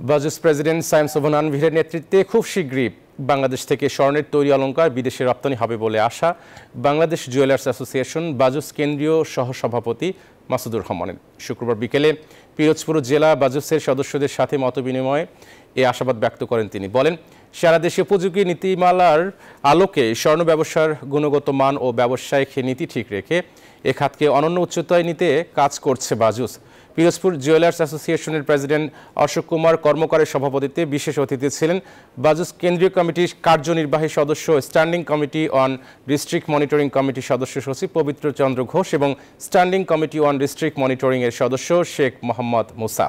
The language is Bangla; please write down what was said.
বাজুস প্রেসিডেন্ট সায়েম সোবহান আনভীরের নেতৃত্বে খুব শীঘ্রই বাংলাদেশ থেকে স্বর্ণের তৈরি অলংকার বিদেশে রপ্তানি হবে বলে আশা বাংলাদেশ জুয়েলার্স অ্যাসোসিয়েশন বাজুস কেন্দ্রীয় সহসভাপতি মাসুদুর রহমানের। শুক্রবার বিকেলে পিরোজপুর জেলা বাজুসের সদস্যদের সাথে মতবিনিময়ে এই আশাবাদ ব্যক্ত করেন তিনি। বলেন, সারা দেশে উপযোগী নীতিমালার আলোকে স্বর্ণ ব্যবসার গুণগত মান ও ব্যবসায়িক নীতি ঠিক রেখে এ খাতকে অনন্য উচ্চতায় নিতে কাজ করছে বাজুস। পিরোজপুর জুয়েলার্স অ্যাসোসিয়েশনের প্রেসিডেন্ট অশোক কুমার কর্মকারের সভাপতিত্বে বিশেষ অতিথি ছিলেন বাজুস কেন্দ্রীয় কমিটির কার্যনির্বাহী সদস্য, standing committee on district monitoring কমিটির সদস্য সচিব পবিত্র চন্দ্র ঘোষ এবং standing committee on district monitoring এর সদস্য শেখ মোহাম্মদ মুসা।